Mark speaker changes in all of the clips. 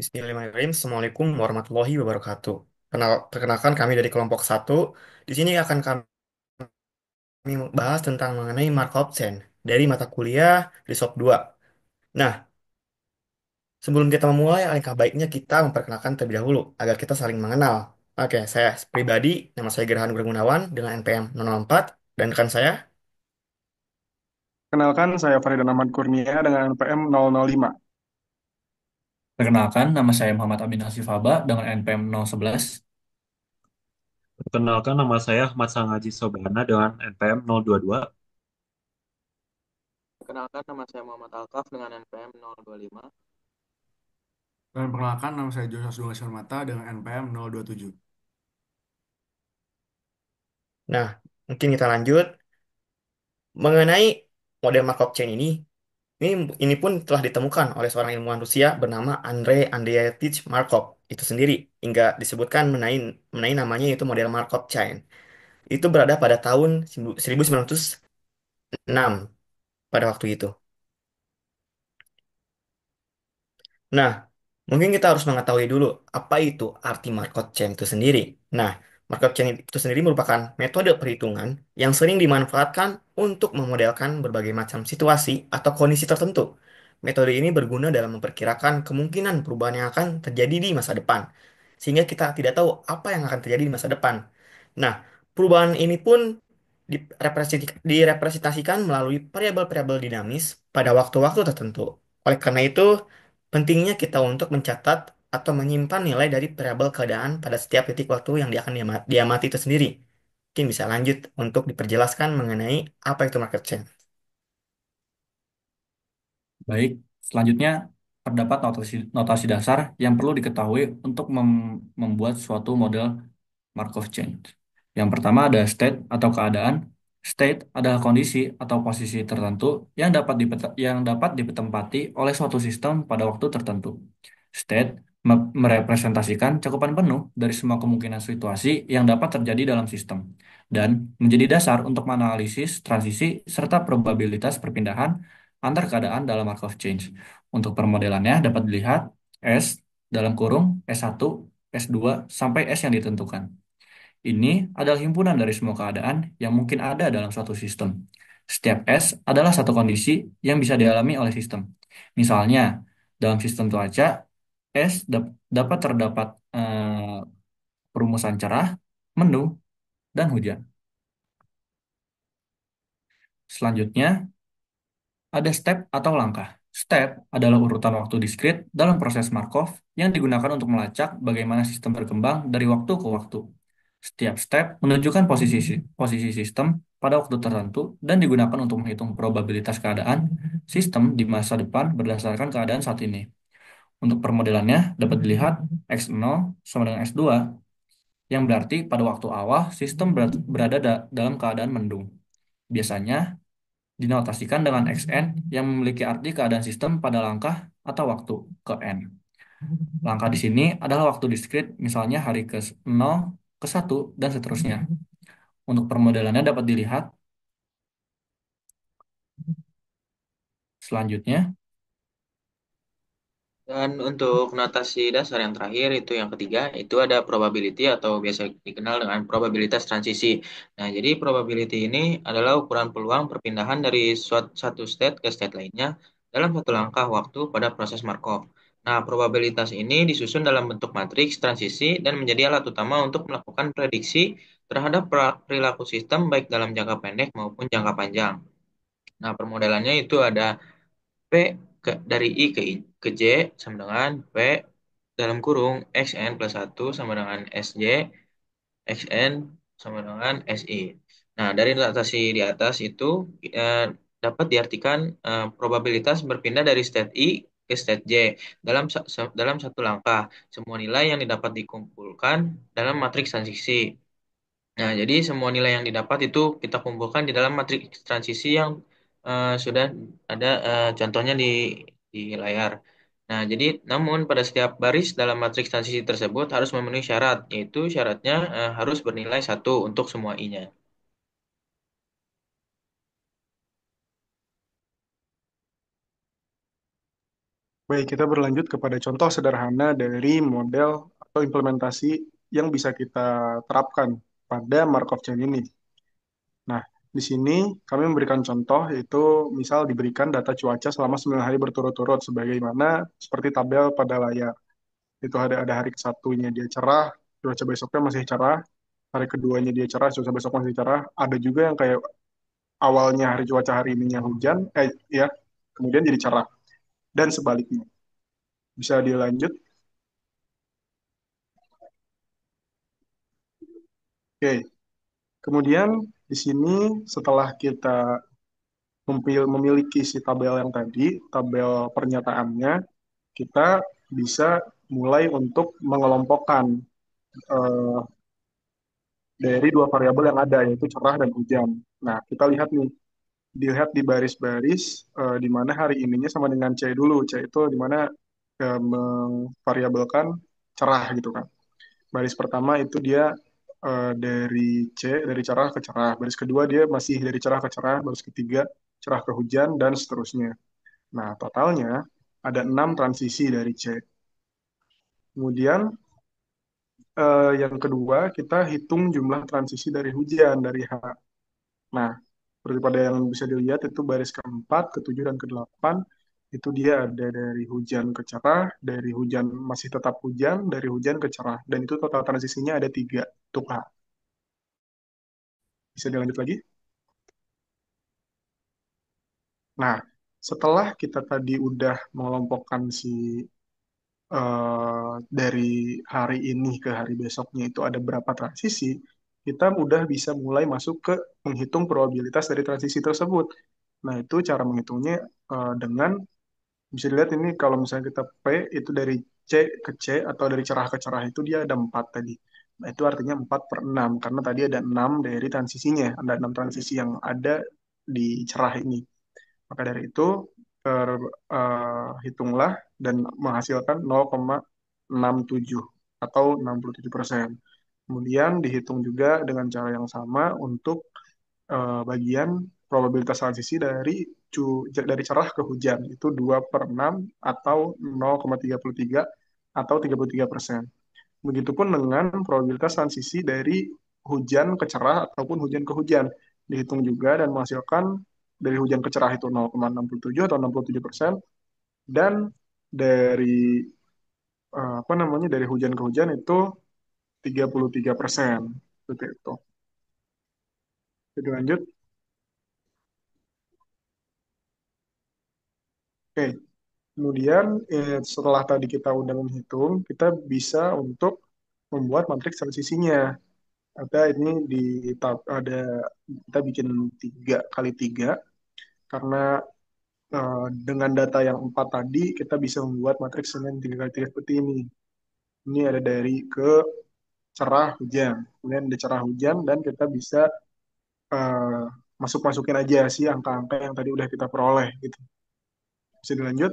Speaker 1: Bismillahirrahmanirrahim. Assalamualaikum warahmatullahi wabarakatuh. Perkenalkan kami dari kelompok satu. Di sini akan kami bahas tentang mengenai Markov chain dari mata kuliah di SOP 2. Nah, sebelum kita memulai, alangkah baiknya kita memperkenalkan terlebih dahulu agar kita saling mengenal. Oke, saya pribadi, nama saya Gerhan Gunawan dengan NPM 004 dan rekan saya.
Speaker 2: Kenalkan, saya Faridan Ahmad Kurnia dengan NPM 005.
Speaker 3: Perkenalkan, nama saya Muhammad Amin Hasif Haba dengan NPM 011.
Speaker 4: Perkenalkan nama saya Ahmad Sangaji Sobana dengan NPM 022.
Speaker 5: Perkenalkan, nama saya Muhammad Alkaf dengan NPM 025.
Speaker 6: Dan perkenalkan, nama saya Joshua Dungas Mata dengan NPM 027.
Speaker 1: Nah, mungkin kita lanjut mengenai model Markov chain ini. Ini pun telah ditemukan oleh seorang ilmuwan Rusia bernama Andrei Andreevich Markov itu sendiri hingga disebutkan mengenai namanya itu model Markov chain. Itu berada pada tahun 1906 pada waktu itu. Nah, mungkin kita harus mengetahui dulu apa itu arti Markov chain itu sendiri. Nah, Markov chain itu sendiri merupakan metode perhitungan yang sering dimanfaatkan untuk memodelkan berbagai macam situasi atau kondisi tertentu. Metode ini berguna dalam memperkirakan kemungkinan perubahan yang akan terjadi di masa depan, sehingga kita tidak tahu apa yang akan terjadi di masa depan. Nah, perubahan ini pun direpresentasikan melalui variabel-variabel dinamis pada waktu-waktu tertentu. Oleh karena itu, pentingnya kita untuk mencatat atau menyimpan nilai dari variabel keadaan pada setiap titik waktu yang dia akan diamati itu sendiri. Mungkin bisa lanjut untuk diperjelaskan mengenai apa itu market change.
Speaker 3: Baik, selanjutnya terdapat notasi dasar yang perlu diketahui untuk membuat suatu model Markov chain. Yang pertama ada state atau keadaan. State adalah kondisi atau posisi tertentu yang dapat ditempati oleh suatu sistem pada waktu tertentu. State merepresentasikan cakupan penuh dari semua kemungkinan situasi yang dapat terjadi dalam sistem dan menjadi dasar untuk menganalisis transisi serta probabilitas perpindahan antar keadaan dalam Markov chain. Untuk permodelannya dapat dilihat S dalam kurung S1, S2 sampai S yang ditentukan. Ini adalah himpunan dari semua keadaan yang mungkin ada dalam suatu sistem. Setiap S adalah satu kondisi yang bisa dialami oleh sistem. Misalnya, dalam sistem cuaca, dapat terdapat perumusan cerah, mendung, dan hujan. Selanjutnya, ada step atau langkah. Step adalah urutan waktu diskrit dalam proses Markov yang digunakan untuk melacak bagaimana sistem berkembang dari waktu ke waktu. Setiap step menunjukkan posisi sistem pada waktu tertentu dan digunakan untuk menghitung probabilitas keadaan sistem di masa depan berdasarkan keadaan saat ini. Untuk permodelannya dapat dilihat X0 sama dengan S2, yang berarti pada waktu awal sistem berada dalam keadaan mendung. Biasanya dinotasikan dengan XN yang memiliki arti keadaan sistem pada langkah atau waktu ke N. Langkah di sini adalah waktu diskrit, misalnya hari ke 0, ke 1, dan seterusnya. Untuk permodelannya dapat dilihat selanjutnya.
Speaker 5: Dan untuk notasi dasar yang terakhir itu yang ketiga, itu ada probability atau biasa dikenal dengan probabilitas transisi. Nah, jadi probability ini adalah ukuran peluang perpindahan dari satu state ke state lainnya dalam satu langkah waktu pada proses Markov. Nah, probabilitas ini disusun dalam bentuk matriks transisi dan menjadi alat utama untuk melakukan prediksi terhadap perilaku sistem baik dalam jangka pendek maupun jangka panjang. Nah, permodelannya itu ada P dari I ke J sama dengan P dalam kurung XN plus 1 sama dengan SJ, XN sama dengan SI. Nah, dari notasi di atas itu eh, dapat diartikan probabilitas berpindah dari state I ke state J dalam satu langkah. Semua nilai yang didapat dikumpulkan dalam matriks transisi. Nah, jadi semua nilai yang didapat itu kita kumpulkan di dalam matriks transisi yang sudah ada contohnya di layar. Nah, jadi namun pada setiap baris dalam matriks transisi tersebut harus memenuhi syarat, yaitu syaratnya harus bernilai 1 untuk semua I-nya.
Speaker 2: Baik, kita berlanjut kepada contoh sederhana dari model atau implementasi yang bisa kita terapkan pada Markov chain ini. Nah, di sini kami memberikan contoh yaitu misal diberikan data cuaca selama 9 hari berturut-turut sebagaimana seperti tabel pada layar. Itu ada hari ke-1-nya dia cerah, cuaca besoknya masih cerah, hari keduanya dia cerah, cuaca besok masih cerah. Ada juga yang kayak awalnya hari cuaca hari ininya hujan, ya, kemudian jadi cerah dan sebaliknya. Bisa dilanjut. Oke. Kemudian di sini setelah kita memiliki si tabel yang tadi, tabel pernyataannya, kita bisa mulai untuk mengelompokkan eh, dari dua variabel yang ada, yaitu cerah dan hujan. Nah, kita lihat nih, dilihat di baris-baris di mana hari ininya sama dengan C dulu. C itu di mana memvariabelkan cerah gitu kan. Baris pertama itu dia dari C, dari cerah ke cerah. Baris kedua dia masih dari cerah ke cerah. Baris ketiga cerah ke hujan, dan seterusnya. Nah, totalnya ada 6 transisi dari C. Kemudian yang kedua, kita hitung jumlah transisi dari hujan, dari H. Nah, seperti pada yang bisa dilihat itu baris keempat, ketujuh, dan kedelapan, itu dia ada dari hujan ke cerah, dari hujan masih tetap hujan, dari hujan ke cerah. Dan itu total transisinya ada 3 untuk H. Bisa dilanjut lagi? Nah, setelah kita tadi udah mengelompokkan si dari hari ini ke hari besoknya itu ada berapa transisi, kita udah bisa mulai masuk ke menghitung probabilitas dari transisi tersebut. Nah, itu cara menghitungnya dengan bisa dilihat ini kalau misalnya kita P itu dari C ke C atau dari cerah ke cerah itu dia ada 4 tadi. Nah, itu artinya 4 per 6 karena tadi ada 6 dari transisinya, ada 6 transisi yang ada di cerah ini. Maka dari itu hitunglah dan menghasilkan 0,67 atau 67%. Kemudian dihitung juga dengan cara yang sama untuk bagian probabilitas transisi dari cerah ke hujan itu 2 per 6 atau 0,33 atau 33%. Begitupun dengan probabilitas transisi dari hujan ke cerah ataupun hujan ke hujan. Dihitung juga dan menghasilkan dari hujan ke cerah itu 0,67 atau 67%, dan dari apa namanya dari hujan ke hujan itu 33%. Seperti itu. Jadi lanjut. Oke, kemudian setelah tadi kita udah menghitung, kita bisa untuk membuat matriks transisinya. Ada kita bikin 3 kali 3 karena dengan data yang 4 tadi kita bisa membuat matriks dengan 3 kali 3 seperti ini. Ini ada dari ke cerah hujan, kemudian ada cerah hujan, dan kita bisa eh, masuk-masukin aja sih angka-angka yang tadi udah kita peroleh gitu. Bisa dilanjut.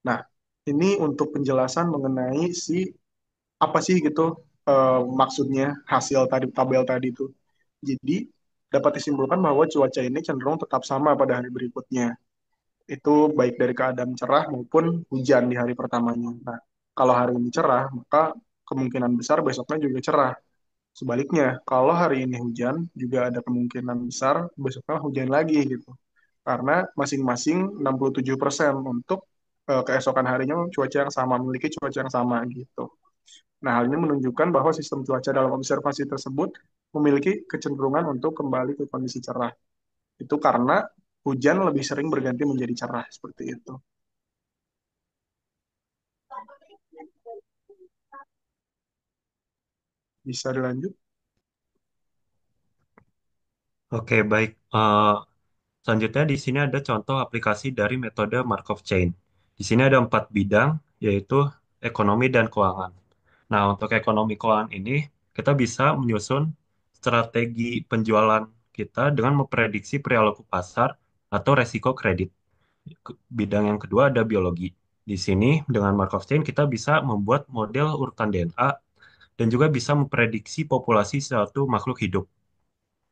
Speaker 2: Nah, ini untuk penjelasan mengenai si apa sih gitu maksudnya hasil tadi tabel tadi itu. Jadi dapat disimpulkan bahwa cuaca ini cenderung tetap sama pada hari berikutnya. Itu baik dari keadaan cerah maupun hujan di hari pertamanya. Nah, kalau hari ini cerah, maka kemungkinan besar besoknya juga cerah. Sebaliknya, kalau hari ini hujan, juga ada kemungkinan besar besoknya hujan lagi gitu. Karena masing-masing 67% untuk keesokan harinya cuaca yang sama, memiliki cuaca yang sama gitu. Nah, hal ini menunjukkan bahwa sistem cuaca dalam observasi tersebut memiliki kecenderungan untuk kembali ke kondisi cerah. Itu karena hujan lebih sering berganti menjadi cerah, seperti itu. Bisa dilanjut?
Speaker 4: Oke, baik. Selanjutnya di sini ada contoh aplikasi dari metode Markov Chain. Di sini ada 4 bidang, yaitu ekonomi dan keuangan. Nah, untuk ekonomi keuangan ini, kita bisa menyusun strategi penjualan kita dengan memprediksi perilaku pasar atau resiko kredit. Bidang yang kedua ada biologi. Di sini, dengan Markov Chain, kita bisa membuat model urutan DNA dan juga bisa memprediksi populasi suatu makhluk hidup.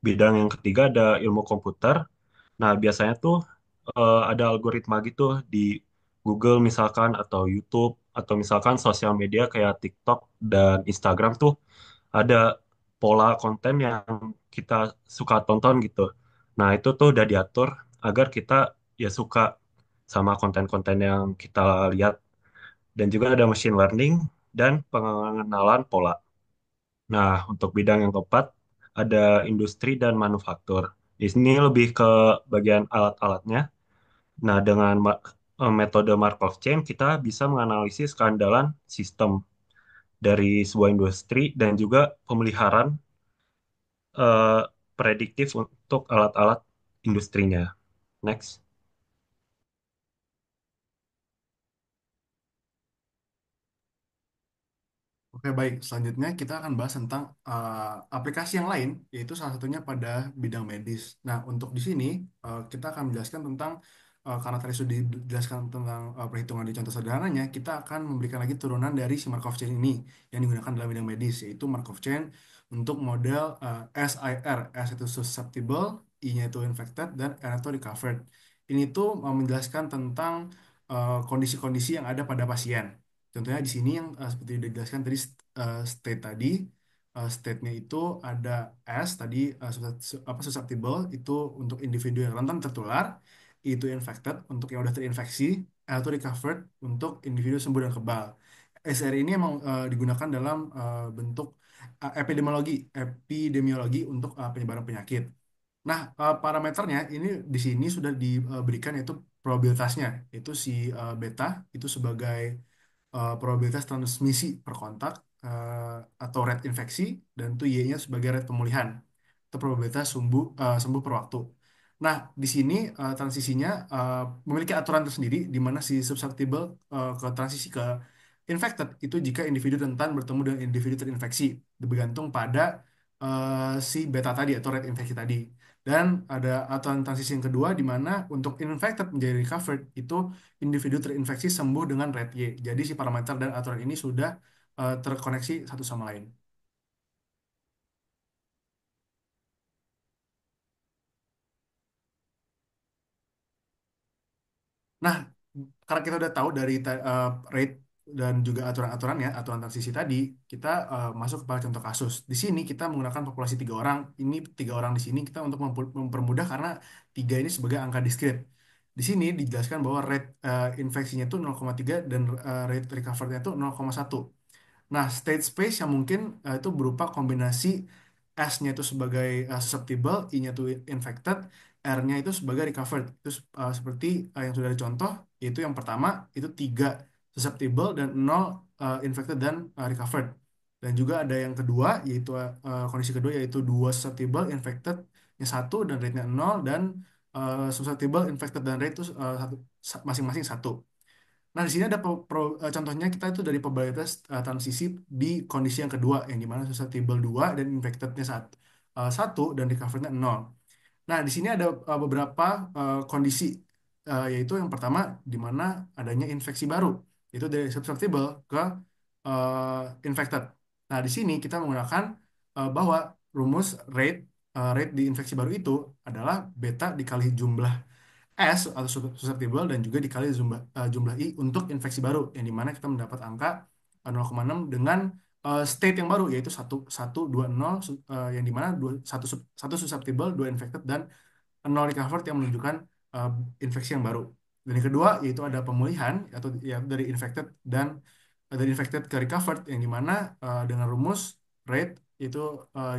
Speaker 4: Bidang yang ketiga ada ilmu komputer. Nah, biasanya tuh ada algoritma gitu di Google misalkan atau YouTube atau misalkan sosial media kayak TikTok dan Instagram tuh ada pola konten yang kita suka tonton gitu. Nah, itu tuh udah diatur agar kita ya suka sama konten-konten yang kita lihat. Dan juga ada machine learning dan pengenalan pola. Nah, untuk bidang yang keempat, ada industri dan manufaktur. Di sini lebih ke bagian alat-alatnya. Nah, dengan metode Markov Chain, kita bisa menganalisis keandalan sistem dari sebuah industri dan juga pemeliharaan eh, prediktif untuk alat-alat industrinya. Next.
Speaker 6: Oke, baik. Selanjutnya kita akan bahas tentang aplikasi yang lain, yaitu salah satunya pada bidang medis. Nah, untuk di sini kita akan menjelaskan tentang, karena tadi sudah dijelaskan tentang perhitungan di contoh sederhananya, kita akan memberikan lagi turunan dari si Markov chain ini yang digunakan dalam bidang medis, yaitu Markov chain untuk model SIR. S itu susceptible, I-nya itu infected, dan R itu recovered. Ini tuh menjelaskan tentang kondisi-kondisi yang ada pada pasien. Contohnya di sini yang seperti udah dijelaskan tadi, state tadi, state-nya itu ada S tadi, apa susceptible itu untuk individu yang rentan tertular, itu infected untuk yang udah terinfeksi, L itu recovered untuk individu sembuh dan kebal. SR ini emang digunakan dalam bentuk epidemiologi untuk penyebaran penyakit. Nah, parameternya ini di sini sudah diberikan, yaitu probabilitasnya, itu si beta itu sebagai probabilitas transmisi per kontak, atau rate infeksi, dan tuh Y-nya sebagai rate pemulihan atau probabilitas sembuh per waktu. Nah, di sini transisinya memiliki aturan tersendiri di mana si susceptible ke transisi ke infected itu jika individu rentan bertemu dengan individu terinfeksi, bergantung pada si beta tadi atau rate infeksi tadi. Dan ada aturan transisi yang kedua di mana untuk infected menjadi recovered itu individu terinfeksi sembuh dengan rate Y. Jadi si parameter dan aturan ini sudah terkoneksi satu sama lain. Nah, karena kita udah tahu dari rate dan juga aturan-aturannya, aturan transisi tadi, kita masuk kepada contoh kasus. Di sini kita menggunakan populasi 3 orang. Ini 3 orang di sini kita untuk mempermudah karena 3 ini sebagai angka diskrit. Di sini dijelaskan bahwa rate infeksinya itu 0,3 dan rate recovery-nya itu 0,1. Nah, state space yang mungkin itu berupa kombinasi S-nya itu sebagai susceptible, I-nya itu infected, R-nya itu sebagai recovered. Itu seperti yang sudah dicontoh, yaitu yang pertama itu 3 susceptible dan 0 infected dan recovered. Dan juga ada yang kedua, yaitu kondisi kedua, yaitu 2 susceptible, infected-nya 1 dan rate-nya 0, dan susceptible, infected, dan rate itu masing-masing 1. Nah, di sini ada contohnya kita itu dari probabilitas transisi di kondisi yang kedua, yang dimana susceptible 2 dan infectednya 1 dan recoverednya 0. Nah, di sini ada beberapa kondisi, yaitu yang pertama di mana adanya infeksi baru, itu dari susceptible ke infected. Nah, di sini kita menggunakan bahwa rumus rate di infeksi baru itu adalah beta dikali jumlah S atau susceptible dan juga dikali jumlah I untuk infeksi baru, yang dimana kita mendapat angka 0,6 dengan state yang baru, yaitu 1 1 2 0, yang dimana satu susceptible, 2 infected, dan 0 recovered yang menunjukkan uh, infeksi yang baru. Dan yang kedua yaitu ada pemulihan atau ya dari infected dari infected ke recovered, yang dimana dengan rumus rate itu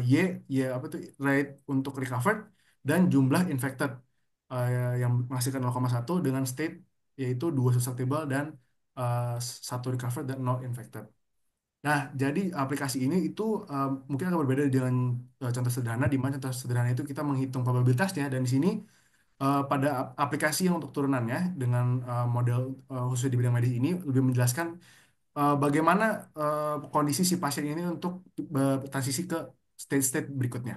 Speaker 6: Y Y apa itu rate untuk recovered dan jumlah infected yang menghasilkan 0,1 dengan state yaitu 2 susceptible dan 1 recovered dan 0 infected. Nah, jadi aplikasi ini itu mungkin akan berbeda dengan contoh sederhana, di mana contoh sederhana itu kita menghitung probabilitasnya, dan di sini pada aplikasi yang untuk turunannya dengan model khusus di bidang medis ini lebih menjelaskan bagaimana kondisi si pasien ini untuk transisi ke stage-stage berikutnya.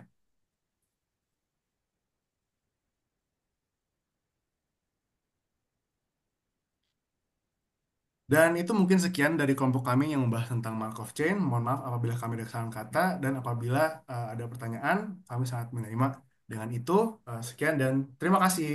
Speaker 6: Dan itu mungkin sekian dari kelompok kami yang membahas tentang Markov Chain. Mohon maaf apabila kami ada kesalahan kata, dan apabila ada pertanyaan, kami sangat menerima. Dengan itu, sekian dan terima kasih.